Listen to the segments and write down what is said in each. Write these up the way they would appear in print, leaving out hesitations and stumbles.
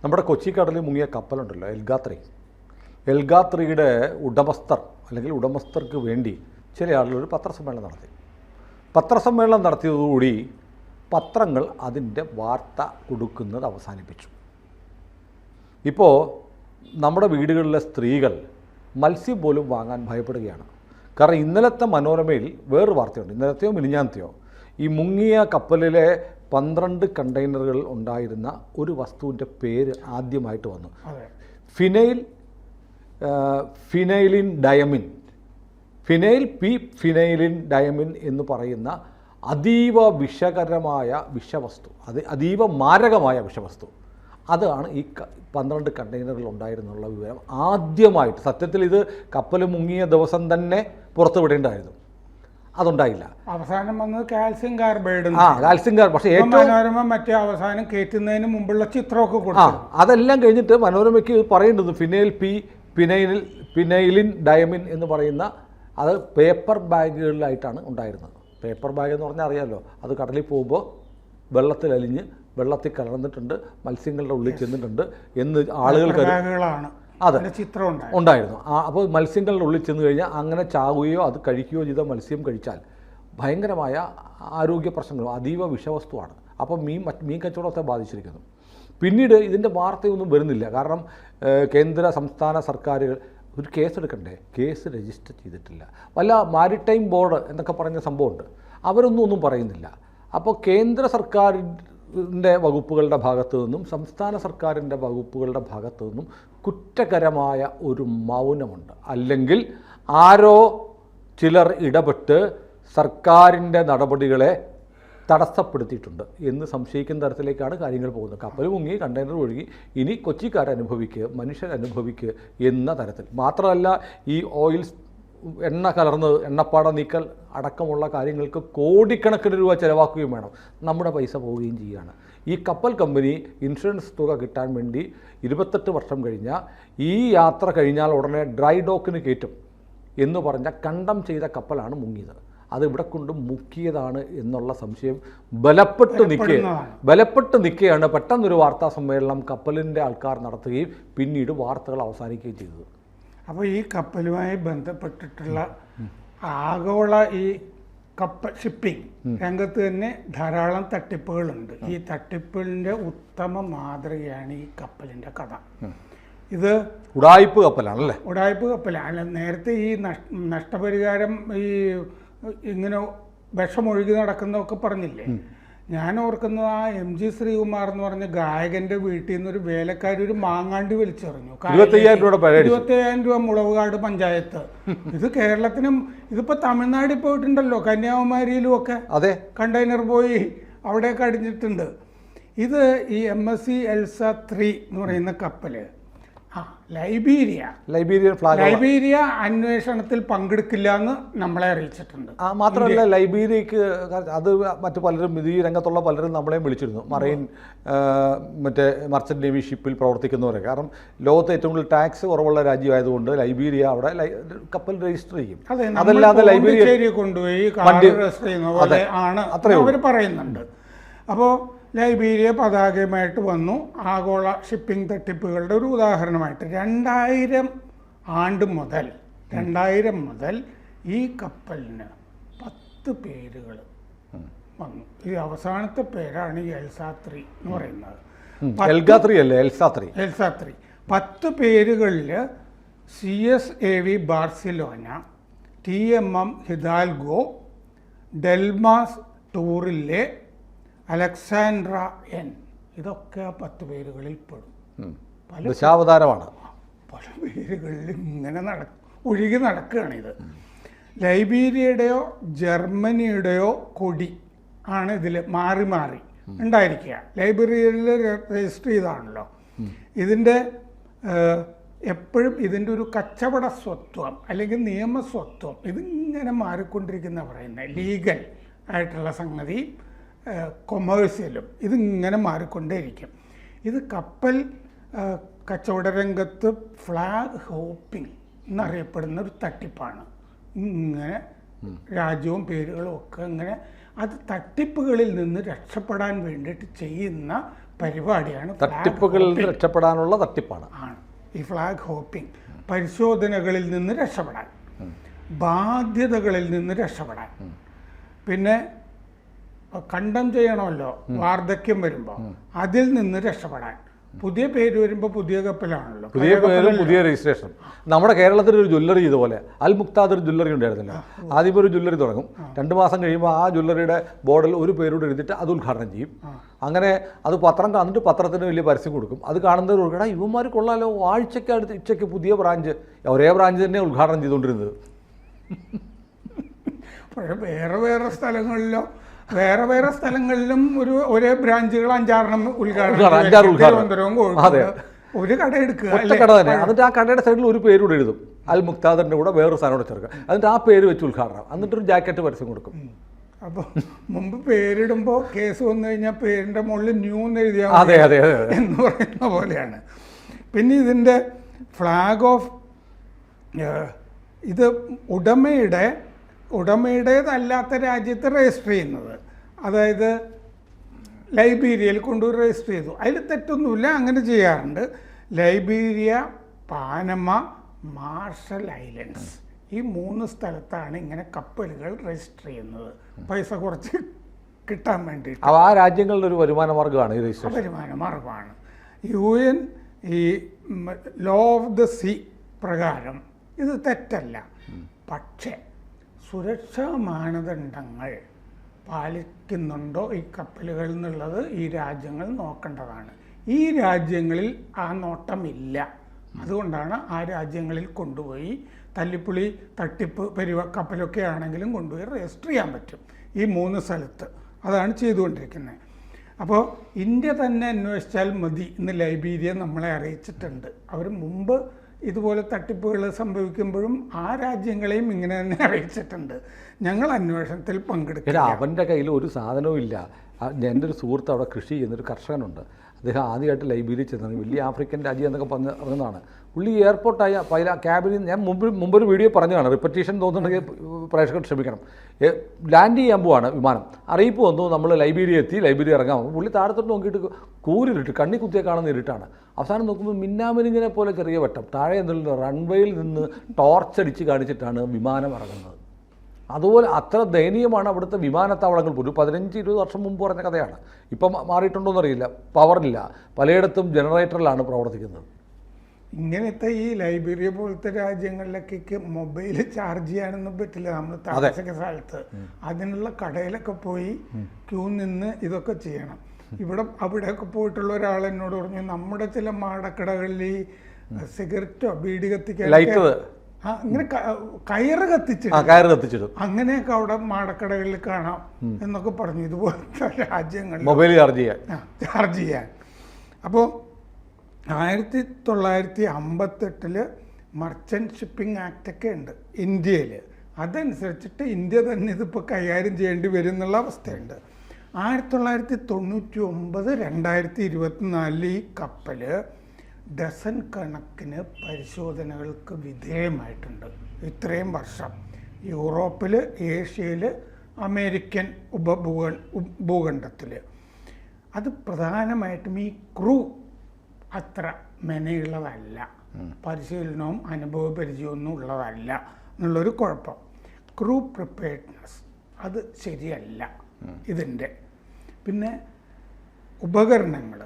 നമ്മുടെ കൊച്ചിക്കടലിൽ മുങ്ങിയ കപ്പലുണ്ടല്ലോ എൽഗാത്രിയുടെ ഉടമസ്ഥർ അല്ലെങ്കിൽ ഉടമസ്ഥർക്ക് വേണ്ടി ചില ആളുകൾ ഒരു പത്രസമ്മേളനം നടത്തി. പത്രസമ്മേളനം നടത്തിയതോടുകൂടി പത്രങ്ങൾ അതിൻ്റെ വാർത്ത കൊടുക്കുന്നത് അവസാനിപ്പിച്ചു. ഇപ്പോൾ നമ്മുടെ വീടുകളിലെ സ്ത്രീകൾ മത്സ്യം പോലും വാങ്ങാൻ ഭയപ്പെടുകയാണ്. കാരണം ഇന്നലത്തെ മനോരമയിൽ വേറൊരു വാർത്തയുണ്ട്, ഇന്നലത്തെയോ മിനിഞ്ഞാന്നത്തെയോ, ഈ മുങ്ങിയ കപ്പലിലെ 12 കണ്ടെയ്നറുകൾ ഉണ്ടായിരുന്ന ഒരു വസ്തുവിൻ്റെ പേര് ആദ്യമായിട്ട് വന്നു. ഫിനൈലിൻ ഡയമിൻ എന്ന് പറയുന്ന അതീവ വിഷകരമായ വിഷവസ്തു, അതീവ മാരകമായ വിഷവസ്തു, അതാണ് ഈ 12 കണ്ടെയ്നറുകൾ ഉണ്ടായിരുന്നുള്ള വിവരം ആദ്യമായിട്ട്. സത്യത്തിൽ ഇത് കപ്പൽ മുങ്ങിയ ദിവസം തന്നെ പുറത്തു വിടേണ്ടതായിരുന്നു, അതുണ്ടായില്ല. അവസാനം വന്നത് കാൽസ്യം കാർബൈഡ്. പക്ഷേ ഏറ്റവും മറ്റേ അവസാനം കയറ്റുന്നതിന് മുമ്പുള്ള ചിത്രമൊക്കെ കൊടുത്തു. അതെല്ലാം കഴിഞ്ഞിട്ട് മനോരമയ്ക്ക് പറയേണ്ടത് ഫിനൈലിൻ ഡയമിൻ എന്ന് പറയുന്ന അത് പേപ്പർ ബാഗുകളിലായിട്ടാണ് ഉണ്ടായിരുന്നത്. പേപ്പർ ബാഗ് എന്ന് പറഞ്ഞാൽ അറിയാമല്ലോ, അത് കടലിൽ പോകുമ്പോൾ വെള്ളത്തിൽ കലർന്നിട്ടുണ്ട്, മത്സ്യങ്ങളുടെ ഉള്ളിൽ ചെന്നിട്ടുണ്ട് എന്ന് ആളുകൾ അതെ ചിത്രം ഉണ്ടായിരുന്നു. അപ്പോൾ മത്സ്യങ്ങളുടെ ഉള്ളിൽ ചെന്ന് കഴിഞ്ഞാൽ അങ്ങനെ ചാവുകയോ അത് കഴിക്കുകയോ ചെയ്ത മത്സ്യം കഴിച്ചാൽ ഭയങ്കരമായ ആരോഗ്യ പ്രശ്നങ്ങളും അതീവ വിഷവസ്തുവാണ്. അപ്പോൾ മീൻ കച്ചവടത്തെ ബാധിച്ചിരിക്കുന്നു. പിന്നീട് ഇതിൻ്റെ വാർത്തയൊന്നും വരുന്നില്ല. കാരണം കേന്ദ്ര സംസ്ഥാന സർക്കാരുകൾ ഒരു കേസെടുക്കണ്ടേ, കേസ് രജിസ്റ്റർ ചെയ്തിട്ടില്ല. വല്ല മാരിടൈം ബോർഡ് എന്നൊക്കെ പറഞ്ഞ സംഭവമുണ്ട്, അവരൊന്നും പറയുന്നില്ല. അപ്പോൾ കേന്ദ്ര സർക്കാരിൻ്റെ വകുപ്പുകളുടെ ഭാഗത്തു നിന്നും സംസ്ഥാന സർക്കാരിൻ്റെ വകുപ്പുകളുടെ ഭാഗത്തു നിന്നും കുറ്റകരമായ ഒരു മൗനമുണ്ട്. അല്ലെങ്കിൽ ആരോ ചിലർ ഇടപെട്ട് സർക്കാരിൻ്റെ നടപടികളെ തടസ്സപ്പെടുത്തിയിട്ടുണ്ട് എന്ന് സംശയിക്കുന്ന തരത്തിലേക്കാണ് കാര്യങ്ങൾ പോകുന്നത്. കപ്പൽ മുങ്ങി, കണ്ടെയ്നർ ഒഴുകി, ഇനി കൊച്ചിക്കാരനുഭവിക്കുക, മനുഷ്യരനുഭവിക്കുക എന്ന തരത്തിൽ. മാത്രമല്ല, ഈ എണ്ണ കലർന്നത്, എണ്ണപ്പാട നീക്കൽ അടക്കമുള്ള കാര്യങ്ങൾക്ക് കോടിക്കണക്കിന് രൂപ ചിലവാക്കുകയും വേണം. നമ്മുടെ പൈസ പോവുകയും ചെയ്യുകയാണ്. ഈ കപ്പൽ കമ്പനി ഇൻഷുറൻസ് തുക കിട്ടാൻ വേണ്ടി 28 വർഷം കഴിഞ്ഞ ഈ യാത്ര കഴിഞ്ഞാൽ ഉടനെ ഡ്രൈ ഡോക്കിന് കയറ്റും എന്ന് പറഞ്ഞ കണ്ടം ചെയ്ത കപ്പലാണ് മുങ്ങിയത്. അത് ഇവിടെ കൊണ്ട് മുക്കിയതാണ് എന്നുള്ള സംശയം ബലപ്പെട്ട് നിൽക്കുകയാണ്. പെട്ടെന്നൊരു വാർത്താ സമ്മേളനം കപ്പലിൻ്റെ ആൾക്കാർ നടത്തുകയും പിന്നീട് വാർത്തകൾ അവസാനിക്കുകയും ചെയ്തത്. അപ്പോൾ ഈ കപ്പലുമായി ബന്ധപ്പെട്ടിട്ടുള്ള ആഗോള ഈ ഷിപ്പിംഗ് രംഗത്ത് തന്നെ ധാരാളം തട്ടിപ്പുകളുണ്ട്. ഈ തട്ടിപ്പിൻ്റെ ഉത്തമ മാതൃകയാണ് ഈ കപ്പലിൻ്റെ കഥ. ഇത് ഉടായിപ്പ് കപ്പലാണല്ലേ? ഉടായിപ്പ് കപ്പലാണ്. നേരത്തെ ഈ നഷ്ടപരിഹാരം ഈ ഇങ്ങനെ വിഷമൊഴുകി നടക്കുന്നതൊക്കെ പറഞ്ഞില്ലേ, ഞാൻ ഓർക്കുന്നത് ആ MG ശ്രീകുമാർ എന്ന് പറഞ്ഞ ഗായകന്റെ വീട്ടിൽ നിന്ന് ഒരു വേലക്കാരി ഒരു മാങ്ങാണ്ടി വലിച്ചെറിഞ്ഞു. 25,000 രൂപ മുളവുകാട് പഞ്ചായത്ത്. ഇത് കേരളത്തിനും, ഇതിപ്പോ തമിഴ്നാട്ടിൽ പോയിട്ടുണ്ടല്ലോ, കന്യാകുമാരിയിലും ഒക്കെ കണ്ടെയ്നർ പോയി അവിടെയൊക്കെ അടിഞ്ഞിട്ടുണ്ട്. ഇത് ഈ MSC എൽസ 3 എന്ന് പറയുന്ന കപ്പല് ലൈബീരിയ അന്വേഷണത്തിൽ പങ്കെടുക്കില്ല എന്ന് നമ്മളെ അറിയിച്ചിട്ടുണ്ട്. മാത്രമല്ല, ലൈബീരിയക്ക് അത് മറ്റു പലരും, ഈ രംഗത്തുള്ള പലരും നമ്മളെയും വിളിച്ചിരുന്നു, മറൈൻ മറ്റേ മർച്ചന്റ് നേവി ഷിപ്പിൽ പ്രവർത്തിക്കുന്നവരെ. കാരണം ലോകത്ത് ഏറ്റവും കൂടുതൽ ടാക്സ് കുറവുള്ള രാജ്യമായതുകൊണ്ട് ലൈബീരിയ അവിടെ കപ്പൽ രജിസ്റ്റർ ചെയ്യും. അതല്ലാതെ ലൈബീരിയ കൊണ്ടുപോയി രജിസ്റ്റർ ചെയ്യുന്ന ആണ് അവർ പറയുന്നുണ്ട്. അപ്പോൾ ലൈബീരിയ പതാകയുമായിട്ട് വന്നു. ആഗോള ഷിപ്പിംഗ് തട്ടിപ്പുകളുടെ ഒരു ഉദാഹരണമായിട്ട് 2000 മുതൽ ഈ കപ്പലിന് 10 പേരുകൾ വന്നു. ഈ അവസാനത്തെ പേരാണ് ഈ എൽസ 3 എന്ന് പറയുന്നത്. 10 പേരുകളിൽ CSAV ബാർസിലോന, TMM ഹിദാൽഗോ, ഡെൽമാസ് ടൂറിലെ അലക്സാൻഡ്ര N, ഇതൊക്കെ 10 പേരുകളിൽ പെടും. പല പേരുകളിൽ ഇങ്ങനെ ഒഴുകി നടക്കുകയാണിത്. ലൈബീരിയയുടെയോ ജർമ്മനിയുടെയോ കൊടി ആണ് ഇതിൽ മാറി ഉണ്ടായിരിക്കുക. ലൈബ്രറിയിൽ രജിസ്റ്റർ ചെയ്താണല്ലോ. ഇതിൻ്റെ എപ്പോഴും ഇതിൻ്റെ ഒരു കച്ചവട സ്വത്വം അല്ലെങ്കിൽ നിയമസ്വത്വം ഇതിങ്ങനെ മാറിക്കൊണ്ടിരിക്കുന്ന പറയുന്നത്. ലീഗൽ ആയിട്ടുള്ള സംഗതി, കൊമേഴ്സ്യലും ഇതിങ്ങനെ മാറിക്കൊണ്ടേയിരിക്കും. ഇത് കപ്പൽ കച്ചവട രംഗത്ത് ഫ്ലാഗ് ഹോപ്പിംഗ് എന്നറിയപ്പെടുന്ന ഒരു തട്ടിപ്പാണ്. ഇങ്ങനെ രാജ്യവും പേരുകളും ഒക്കെ ഇങ്ങനെ അത് തട്ടിപ്പുകളിൽ നിന്ന് രക്ഷപ്പെടാൻ വേണ്ടിയിട്ട് ചെയ്യുന്ന പരിപാടിയാണ് തട്ടിപ്പുകളിൽ നിന്ന് രക്ഷപ്പെടാനുള്ള തട്ടിപ്പാണ്. ഈ ഫ്ലാഗ് ഹോപ്പിംഗ്. പരിശോധനകളിൽ നിന്ന് രക്ഷപ്പെടാൻ, ബാധ്യതകളിൽ നിന്ന് രക്ഷപ്പെടാൻ, പിന്നെ കണ്ടം ചെയ്യണമല്ലോ വാർദ്ധക്യം വരുമ്പോൾ, അതിൽ നിന്ന് രക്ഷപ്പെടാൻ. പുതിയ പേര് വരുമ്പോൾ പുതിയ കപ്പലാണല്ലോ, പുതിയ പേരും പുതിയ രജിസ്ട്രേഷൻ. നമ്മുടെ കേരളത്തിൽ ഒരു ജ്വല്ലറി ഇതുപോലെ അൽ മുക്താദ് ഒരു ജ്വല്ലറി ഉണ്ടായിരുന്നില്ല. ആദ്യം ഒരു ജ്വല്ലറി തുടങ്ങും, 2 മാസം കഴിയുമ്പോൾ ആ ജ്വല്ലറിയുടെ ബോർഡിൽ ഒരു പേരോട് എഴുതിയിട്ട് അത് ഉദ്ഘാടനം ചെയ്യും. അങ്ങനെ അത് പത്രം കാണുന്നിട്ട് പത്രത്തിന് വലിയ പരസ്യം കൊടുക്കും. അത് കാണുന്നവർ കൊടുക്കണം, ഇവന്മാർ കൊള്ളാലോ, ആഴ്ചയ്ക്ക് അടുത്ത് ഇച്ചയ്ക്ക് പുതിയ ബ്രാഞ്ച്, ഒരേ ബ്രാഞ്ച് തന്നെ ഉദ്ഘാടനം ചെയ്തുകൊണ്ടിരുന്നത്. വേറെ സ്ഥലങ്ങളിലും ഒരേ ബ്രാഞ്ചുകൾ 5-6 ഉദ്ഘാടനം. ഒരു കട എടുക്കുക, കട തന്നെ. എന്നിട്ട് ആ കടയുടെ സൈഡിൽ ഒരു പേരൂടെ എഴുതും, അൽ മുക്താദറിന്റെ കൂടെ വേറൊരു സാധനം കൂടെ ചേർക്കുക. എന്നിട്ട് ആ പേര് വെച്ച് ഉദ്ഘാടനം, എന്നിട്ടൊരു ജാക്കറ്റ് പരസ്യം കൊടുക്കും. അപ്പോൾ മുമ്പ് പേരിടുമ്പോൾ കേസ് വന്നു കഴിഞ്ഞാൽ പേരിന്റെ മുകളിൽ ന്യൂ എന്ന് എഴുതിയാൽ എന്ന് പറയുന്ന പോലെയാണ്. പിന്നെ ഇതിന്റെ ഫ്ലാഗ് ഓഫ് ഇത് ഉടമയുടേതല്ലാത്ത രാജ്യത്ത് രജിസ്റ്റർ ചെയ്യുന്നത്, അതായത് ലൈബീരിയയിൽ കൊണ്ടുപോയി രജിസ്റ്റർ ചെയ്തു. അതിൽ തെറ്റൊന്നുമില്ല, അങ്ങനെ ചെയ്യാറുണ്ട്. ലൈബീരിയ, പാനമ, മാർഷൽ ഐലൻഡ്സ്, ഈ 3 സ്ഥലത്താണ് ഇങ്ങനെ കപ്പലുകൾ രജിസ്റ്റർ ചെയ്യുന്നത്, പൈസ കുറച്ച് കിട്ടാൻ വേണ്ടിയിട്ട്. ആ രാജ്യങ്ങളുടെ ഒരു വരുമാന മാർഗ്ഗമാണ് ഈ രജിസ്ട്രേഷൻ. വരുമാന മാർഗ്ഗമാണ്. UN ഈ ലോ ഓഫ് ദ സീ പ്രകാരം ഇത് തെറ്റല്ല. പക്ഷേ സുരക്ഷാ മാനദണ്ഡങ്ങൾ പാലിക്കുന്നുണ്ടോ ഈ കപ്പലുകൾ എന്നുള്ളത് ഈ രാജ്യങ്ങൾ നോക്കേണ്ടതാണ്. ഈ രാജ്യങ്ങളിൽ ആ നോട്ടമില്ല. അതുകൊണ്ടാണ് ആ രാജ്യങ്ങളിൽ കൊണ്ടുപോയി തല്ലിപ്പുളി, തട്ടിപ്പ്, കപ്പലൊക്കെ ആണെങ്കിലും കൊണ്ടുപോയി രജിസ്റ്റർ ചെയ്യാൻ പറ്റും ഈ 3 സ്ഥലത്ത്. അതാണ് ചെയ്തുകൊണ്ടിരിക്കുന്നത്. അപ്പോൾ ഇന്ത്യ തന്നെ അന്വേഷിച്ചാൽ മതി എന്ന് ലൈബീരിയ നമ്മളെ അറിയിച്ചിട്ടുണ്ട്. അവർ മുമ്പ് ഇതുപോലെ തട്ടിപ്പുകൾ സംഭവിക്കുമ്പോഴും ആ രാജ്യങ്ങളെയും ഇങ്ങനെ തന്നെ അറിയിച്ചിട്ടുണ്ട്. ഞങ്ങൾ അന്വേഷണത്തിൽ പങ്കെടുക്കില്ല. അവൻ്റെ കയ്യിൽ ഒരു സാധനവും ഇല്ല. എൻ്റെ ഒരു സുഹൃത്ത് അവിടെ കൃഷി ചെയ്യുന്നൊരു കർഷകനുണ്ട്. അദ്ദേഹം ആദ്യമായിട്ട് ലൈബീരിയ ചെന്നത്, വലിയ ആഫ്രിക്കൻ രാജ്യം എന്നൊക്കെ പറഞ്ഞതാണ്. പുള്ളി എയർപോർട്ടായ ക്യാബിനിൽ, ഞാൻ മുമ്പൊരു വീഡിയോ പറഞ്ഞതാണ്, റിപ്പറ്റീഷൻ തോന്നുന്നുണ്ടെങ്കിൽ പ്രേക്ഷകർ ക്ഷമിക്കണം. ലാൻഡ് ചെയ്യാൻ പോവാണ് വിമാനം, അറിയിപ്പ് വന്നു നമ്മൾ ലൈബീരിയ എത്തി, ലൈബീരിയ ഇറങ്ങാൻ. പുള്ളി താഴത്തോട്ട് നോക്കിയിട്ട് കൂരിരുട്ട്, കണ്ണി കുത്തിയെ കാണുന്ന ഇരുട്ടാണ്. അവസാനം നോക്കുമ്പോൾ മിന്നാമിനിങ്ങിനെ പോലെ ചെറിയ വട്ടം, താഴെ എന്നുള്ള റൺവേയിൽ നിന്ന് ടോർച്ചടിച്ച് കാണിച്ചിട്ടാണ് വിമാനം ഇറങ്ങുന്നത്. അതുപോലെ അത്ര ദയനീയമാണ് അവിടുത്തെ വിമാനത്താവളങ്ങൾ പോലും. 15-20 വർഷം മുമ്പ് പറഞ്ഞ കഥയാണ്. ഇപ്പം മാറിയിട്ടുണ്ടോയെന്നറിയില്ല, പവറില്ല, പലയിടത്തും ജനറേറ്ററിലാണ് പ്രവർത്തിക്കുന്നത്. ഇങ്ങനത്തെ ഈ ലൈബീരിയ പോലത്തെ രാജ്യങ്ങളിലൊക്കെ മൊബൈൽ ചാർജ് ചെയ്യാനൊന്നും പറ്റില്ല. നമ്മൾ താമസിക്കുന്ന സ്ഥലത്ത് അതിനുള്ള കടയിലൊക്കെ പോയി ക്യൂ നിന്ന് ഇതൊക്കെ ചെയ്യണം. അവിടെയൊക്കെ പോയിട്ടുള്ള ഒരാൾ എന്നോട് പറഞ്ഞു, നമ്മുടെ ചില മാടക്കടകളിൽ ഈ സിഗരറ്റോ ബീഡി കത്തിക്കാൻ ഇങ്ങനെ കയറ് കത്തിച്ചിടും, അങ്ങനെയൊക്കെ അവിടെ മാടക്കടകളിൽ കാണാം എന്നൊക്കെ പറഞ്ഞു. ഇതുപോലത്തെ രാജ്യങ്ങളിൽ മൊബൈൽ ചാർജ് ചെയ്യാൻ. അപ്പോൾ 1958 മർച്ചൻറ്റ് ഷിപ്പിംഗ് ആക്റ്റൊക്കെ ഉണ്ട് ഇന്ത്യയിൽ. അതനുസരിച്ചിട്ട് ഇന്ത്യ തന്നെ ഇതിപ്പോൾ കൈകാര്യം ചെയ്യേണ്ടി വരും എന്നുള്ള അവസ്ഥയുണ്ട്. 1999-2024 ഈ കപ്പൽ ഡസൻ കണക്കിന് പരിശോധനകൾക്ക് വിധേയമായിട്ടുണ്ട്. ഇത്രയും വർഷം യൂറോപ്പിൽ, ഏഷ്യയിൽ, അമേരിക്കൻ ഭൂഖണ്ഡത്തിൽ. അത് പ്രധാനമായിട്ടും ഈ ക്രൂ അത്ര മെനയുള്ളതല്ല, പരിശീലനവും അനുഭവ പരിചയമൊന്നും ഉള്ളതല്ല എന്നുള്ളൊരു കുഴപ്പം. ക്രൂ പ്രിപ്പയർഡ്നെസ് അത് ശരിയല്ല ഇതിൻ്റെ. പിന്നെ ഉപകരണങ്ങൾ,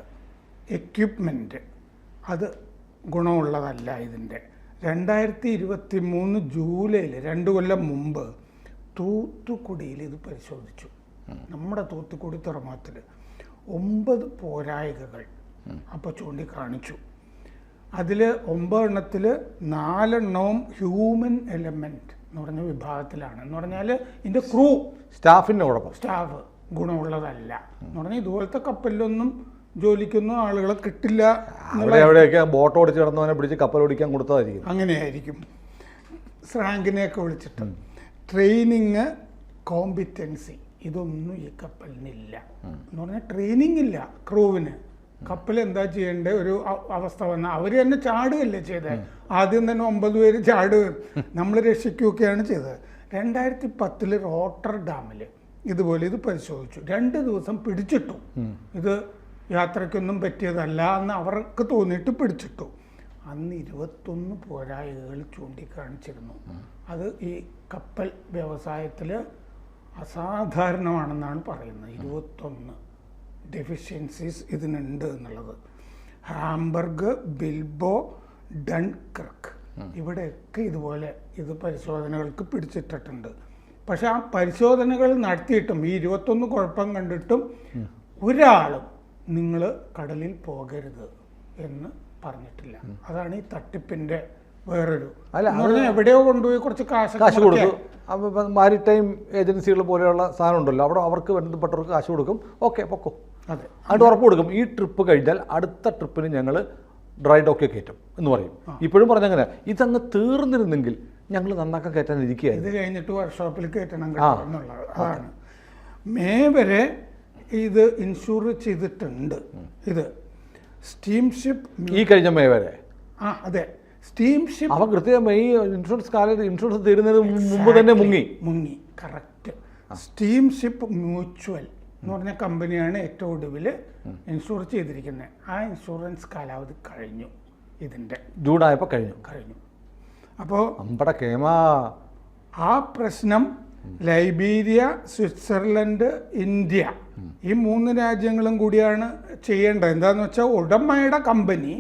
എക്യുപ്മെൻറ്റ് അത് ഗുണമുള്ളതല്ല ഇതിൻ്റെ. 2023 ജൂലൈയിൽ 2 കൊല്ലം മുമ്പ് തൂത്തുക്കുടിയിൽ ഇത് പരിശോധിച്ചു. നമ്മുടെ തൂത്തുക്കുടി തുറമുഖത്തിൽ 9 പോരായ്കകൾ അപ്പോൾ ചൂണ്ടിക്കാണിച്ചു. അതിൽ 9 എണ്ണത്തിൽ 4 എണ്ണവും ഹ്യൂമൻ എലമെൻറ്റ് എന്ന് പറഞ്ഞ വിഭാഗത്തിലാണ്. എന്ന് പറഞ്ഞാൽ ഇതിൻ്റെ ക്രൂ, സ്റ്റാഫ് ഗുണമുള്ളതല്ല എന്ന് പറഞ്ഞാൽ ഇതുപോലത്തെ കപ്പലിലൊന്നും ജോലിക്കൊന്നും ആളുകളെ കിട്ടില്ല. ബോട്ട് ഓടിച്ച് കിടന്നവനെ പിടിച്ച് കപ്പൽ ഓടിക്കാൻ കൊടുത്തതായിരിക്കും. അങ്ങനെയായിരിക്കും. റാങ്കിനെയൊക്കെ വിളിച്ചിട്ട് ട്രെയിനിങ്, കോമ്പിറ്റൻസി ഇതൊന്നും ഈ കപ്പലിനില്ല. എന്ന് പറഞ്ഞാൽ ട്രെയിനിങ് ഇല്ല ക്രൂവിന്. കപ്പൽ എന്താ ചെയ്യേണ്ട ഒരു അവസ്ഥ വന്നാൽ അവർ തന്നെ ചാടുകയല്ലേ ചെയ്തത്. ആദ്യം തന്നെ 9 പേര് ചാടുകയും നമ്മൾ രക്ഷിക്കുകയൊക്കെയാണ് ചെയ്തത്. 2010 റോട്ടർഡാമിൽ ഇതുപോലെ ഇത് പരിശോധിച്ചു. 2 ദിവസം പിടിച്ചിട്ടു. ഇത് യാത്രയ്ക്കൊന്നും പറ്റിയതല്ല എന്ന് അവർക്ക് തോന്നിയിട്ട് പിടിച്ചിട്ടു. അന്ന് 21 പോരായ്മകൾ ചൂണ്ടിക്കാണിച്ചിരുന്നു. അത് ഈ കപ്പൽ വ്യവസായത്തിൽ അസാധാരണമാണെന്നാണ് പറയുന്നത്. 21 ഡെഫിഷ്യൻസീസ് ഇതിനുണ്ട് എന്നുള്ളത്. ഹാംബർഗ്, ബിൽബോ, ഡൺകർക്ക് ഇവിടെയൊക്കെ ഇതുപോലെ ഇത് പരിശോധനകൾക്ക് പിടിച്ചിട്ടിട്ടുണ്ട്. പക്ഷെ ആ പരിശോധനകൾ നടത്തിയിട്ടും ഈ 21 കുഴപ്പം കണ്ടിട്ടും ഒരാളും നിങ്ങൾ കടലിൽ പോകരുത് എന്ന് പറഞ്ഞിട്ടില്ല. അതാണ് ഈ തട്ടിപ്പിന്റെ വേറൊരു എവിടെയോ കൊണ്ടുപോയി കുറച്ച് കാശ് കൊടുത്തു. മാരിടൈം ഏജൻസികൾ പോലെയുള്ള സാധനം ഉണ്ടല്ലോ, അവിടെ അവർക്ക് ബന്ധപ്പെട്ടവർക്ക് കാശ് കൊടുക്കും. ഓക്കെ, പൊക്കോ. അതെ, അത് ഉറപ്പ് കൊടുക്കും. ഈ ട്രിപ്പ് കഴിഞ്ഞാൽ അടുത്ത ട്രിപ്പിന് ഞങ്ങൾ ഡ്രൈ ഡോക്കെ കയറ്റും എന്ന് പറയും. ഇപ്പോഴും പറഞ്ഞങ്ങനെ ഇതങ്ങ് തീർന്നിരുന്നെങ്കിൽ ഞങ്ങൾ നന്നാക്കാൻ കയറ്റാൻ ഇരിക്കുകയായിരുന്നു. ഇത് കഴിഞ്ഞിട്ട് വർക്ക്ഷോപ്പിൽ കയറ്റണം എന്നുള്ളത്. അതാണ് മെയ് വരെ ഇത് ഇൻഷൂർ ചെയ്തിട്ടുണ്ട്. ഇത് സ്റ്റീംഷിപ്പ് ഈ കഴിഞ്ഞ മെയ് വരെ. അതെ, സ്റ്റീംഷിപ്പ് അവ കൃത്യമായി ഇൻഷുറൻസ് തീരുന്നതിന് മുമ്പ് തന്നെ മുങ്ങി. കറക്റ്റ്. സ്റ്റീംഷിപ്പ് മ്യൂച്വൽ എന്ന് പറഞ്ഞ കമ്പനിയാണ് ഏറ്റവും ഒടുവിൽ ഇൻഷൂർ ചെയ്തിരിക്കുന്നത്. ആ ഇൻഷുറൻസ് കാലാവധി കഴിഞ്ഞു. ഇതിൻ്റെ ജൂണായപ്പോൾ കഴിഞ്ഞു. അപ്പോൾ ആ പ്രശ്നം ലൈബീരിയ, സ്വിറ്റ്സർലൻഡ്, ഇന്ത്യ ഈ 3 രാജ്യങ്ങളും കൂടിയാണ് ചെയ്യേണ്ടത്. എന്താണെന്ന് വെച്ചാൽ ഉടമയുടെ കമ്പനി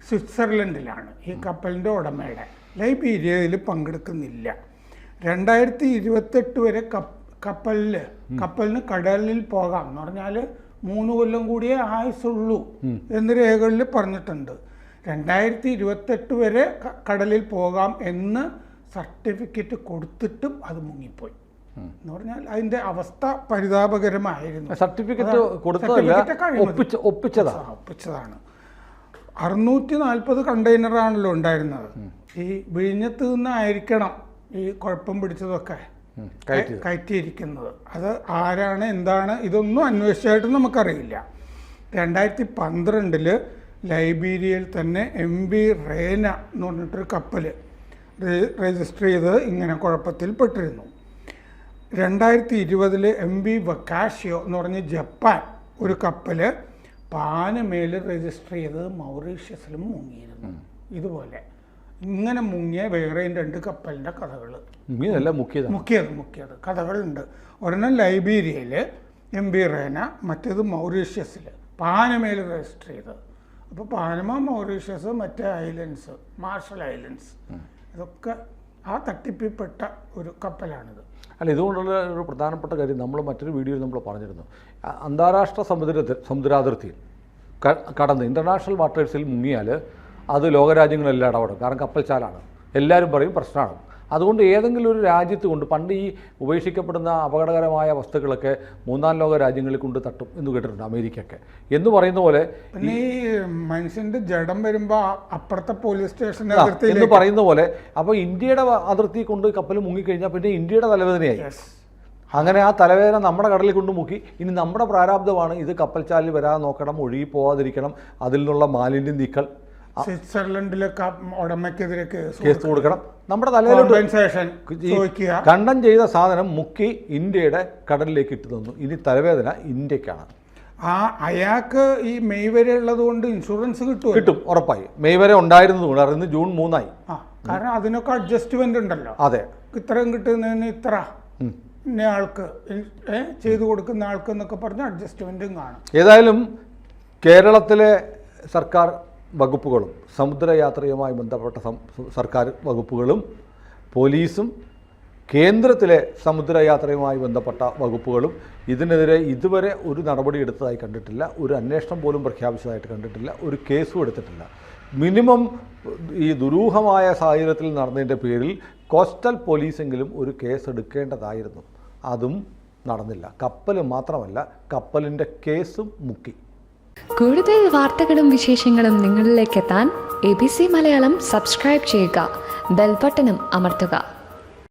സ്വിറ്റ്സർലൻഡിലാണ്. ഈ കപ്പലിൻ്റെ ഉടമയുടെ. ലൈബീരിയയിൽ പങ്കെടുക്കുന്നില്ല. 2028 വരെ കപ്പലിന് കടലിൽ പോകാം എന്ന് പറഞ്ഞാൽ 3 കൊല്ലം കൂടിയേ ആയുസുള്ളൂ എന്ന് രേഖകളിൽ പറഞ്ഞിട്ടുണ്ട്. 2028 വരെ കടലിൽ പോകാം എന്ന് സർട്ടിഫിക്കറ്റ് കൊടുത്തിട്ടും അത് മുങ്ങിപ്പോയി എന്ന് പറഞ്ഞാൽ അതിന്റെ അവസ്ഥ പരിതാപകരമായിരുന്നു. സർട്ടിഫിക്കറ്റ് ഒപ്പിച്ചതാണ്. 640 കണ്ടെയ്നറാണല്ലോ ഉണ്ടായിരുന്നത്. ഈ വിഴിഞ്ഞത്ത് നിന്നായിരിക്കണം ഈ കുഴപ്പം പിടിച്ചതൊക്കെ കയറ്റിയിരിക്കുന്നത്. അത് ആരാണ്, എന്താണ്, ഇതൊന്നും അന്വേഷിച്ചായിട്ട് നമുക്കറിയില്ല. 2012 ലൈബീരിയയിൽ തന്നെ MV റേന എന്ന് പറഞ്ഞിട്ടൊരു കപ്പൽ രജിസ്റ്റർ ചെയ്ത് ഇങ്ങനെ കുഴപ്പത്തിൽ പെട്ടിരുന്നു. 2020 MV വക്കാഷിയോ എന്ന് പറഞ്ഞ് ജപ്പാൻ ഒരു കപ്പൽ പാനമേൽ രജിസ്റ്റർ ചെയ്ത് മൗറീഷ്യസിലും മുങ്ങിയിരുന്നു. ഇതുപോലെ ഇങ്ങനെ മുങ്ങിയ വേറെയും 2 കപ്പലിൻ്റെ കഥകൾ മുക്കിയത് കഥകളുണ്ട്. ഒരെണ്ണം ലൈബീരിയയിൽ MV റേന, മറ്റേത് മൗറീഷ്യസിൽ പാനമേൽ രജിസ്റ്റർ ചെയ്തത്. അപ്പോൾ പാനമ, മൗറീഷ്യസ്, മറ്റേ ഐലൻഡ്സ്, മാർഷൽ ഐലൻഡ്സ്, ഇതൊക്കെ ആ തട്ടിപ്പിൽപ്പെട്ട ഒരു കപ്പലാണിത്. അല്ല, ഇതുകൊണ്ടുള്ള ഒരു പ്രധാനപ്പെട്ട കാര്യം നമ്മൾ മറ്റൊരു വീഡിയോയിൽ നമ്മൾ പറഞ്ഞിരുന്നു. അന്താരാഷ്ട്ര സമുദ്രാതിർത്തിയിൽ കടന്ന് ഇൻ്റർനാഷണൽ വാട്ടേഴ്സിൽ മുങ്ങിയാൽ അത് ലോകരാജ്യങ്ങളെല്ലാം ഇടപെടും. കാരണം കപ്പൽച്ചാലാണ്, എല്ലാവരും പറയും പ്രശ്നമാണ്. അതുകൊണ്ട് ഏതെങ്കിലും ഒരു രാജ്യത്ത് കൊണ്ട് പണ്ട് ഈ ഉപേക്ഷിക്കപ്പെടുന്ന അപകടകരമായ വസ്തുക്കളൊക്കെ 3ാം ലോക രാജ്യങ്ങളിൽ കൊണ്ട് തട്ടും എന്ന് കേട്ടിട്ടുണ്ട്, അമേരിക്കയൊക്കെ എന്ന് പറയുന്ന പോലെ. പിന്നെ ഈ മനുഷ്യൻ്റെ ജഡം വരുമ്പോൾ അപ്പുറത്തെ പോലീസ് സ്റ്റേഷൻ എന്ന് പറയുന്ന പോലെ. അപ്പോൾ ഇന്ത്യയുടെ അതിർത്തി കൊണ്ട് കപ്പൽ മുങ്ങിക്കഴിഞ്ഞാൽ പിന്നെ ഇന്ത്യയുടെ തലവേദനയായി. അങ്ങനെ ആ തലവേദന നമ്മുടെ കടലിൽ കൊണ്ട് മുക്കി. ഇനി നമ്മുടെ പ്രാരാബ്ധമാണ് ഇത് കപ്പൽച്ചാലിൽ വരാതെ നോക്കണം, ഒഴുകി പോവാതിരിക്കണം, അതിൽ നിന്നുള്ള മാലിന്യം നീക്കൽ. സ്വിറ്റ്സർലൻഡിലെ ഉടമയ്ക്കെതിരെ കേസ് കൊടുക്കണം. നമ്മുടെ തലയിലോട്ട് കണ്ടം ചെയ്ത സാധനം മുക്കി ഇന്ത്യയുടെ കടലിലേക്ക് ഇട്ട് തന്നു. ഇനി തലവേദന ഇന്ത്യക്കാണ്. അയാൾക്ക് ഈ മെയ് വരെ ഉള്ളത് കൊണ്ട് ഇൻഷുറൻസ് കിട്ടും ഉറപ്പായി. മെയ് വരെ ഉണ്ടായിരുന്നതുകൊണ്ട് ഇന്ന് ജൂൺ 3 കാരണം അതിനൊക്കെ അഡ്ജസ്റ്റ്മെന്റ് ഉണ്ടല്ലോ. അതെ, ഇത്രയും കിട്ടുന്നതിന് ഇത്ര ആൾക്ക് ചെയ്തു കൊടുക്കുന്ന ആൾക്ക് എന്നൊക്കെ പറഞ്ഞ് അഡ്ജസ്റ്റ്മെന്റും കാണും. ഏതായാലും കേരളത്തിലെ സർക്കാർ വകുപ്പുകളും സമുദ്രയാത്രയുമായി ബന്ധപ്പെട്ട സർക്കാർ വകുപ്പുകളും പോലീസും കേന്ദ്രത്തിലെ സമുദ്രയാത്രയുമായി ബന്ധപ്പെട്ട വകുപ്പുകളും ഇതിനെതിരെ ഇതുവരെ ഒരു നടപടി എടുത്തതായി കണ്ടിട്ടില്ല. ഒരു അന്വേഷണം പോലും പ്രഖ്യാപിച്ചതായിട്ട് കണ്ടിട്ടില്ല. ഒരു കേസും എടുത്തിട്ടില്ല. മിനിമം ഈ ദുരൂഹമായ സാഹചര്യത്തിൽ നടന്നതിൻ്റെ പേരിൽ കോസ്റ്റൽ പോലീസെങ്കിലും ഒരു കേസ് എടുക്കേണ്ടതായിരുന്നു. അതും നടന്നില്ല. കപ്പൽ മാത്രമല്ല, കപ്പലിൻ്റെ കേസും മുക്കി. കൂടുതൽ വാർത്തകളും വിശേഷങ്ങളും നിങ്ങളിലേക്ക് എത്താൻ ABC മലയാളം സബ്സ്ക്രൈബ് ചെയ്യുക, ബെൽ ബട്ടണും അമർത്തുക.